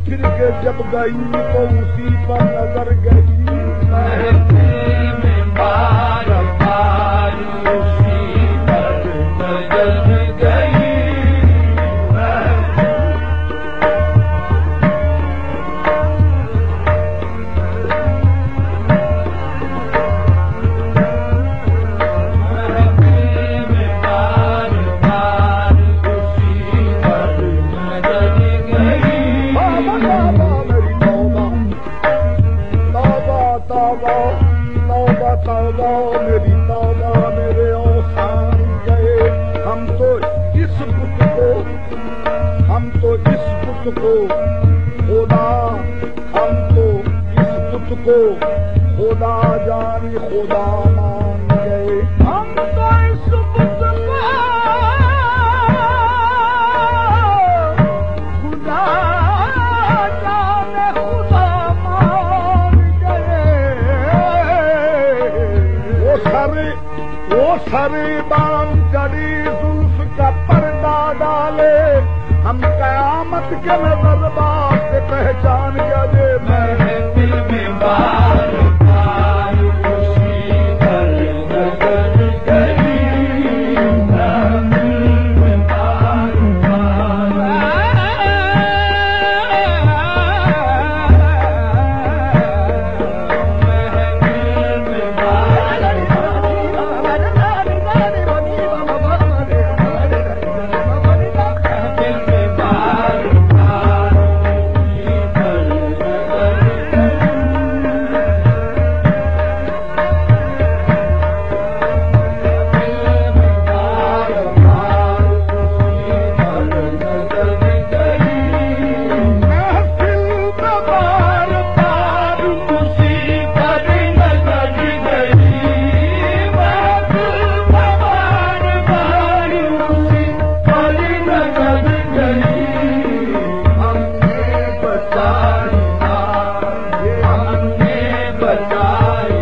फिर के जब गई तो उसी पर नजर गई। बार बार उसी पर नजर गई। मेरी तौबा मेरे औसान गए। हम तो इस बुत को खुदा, हम तो इस बुत को खुदा जाने खुदा मान गए। हम तो इस बुत को खुदा जाने खुदा मान गए। वो सरे बाम चढ़ी जुल्फ का पर्दा डाले, हम कयामत के नजरबाज से पहचान गए। महफिल में बार बार उसी पर नजर गई। महफिल में बार बचाई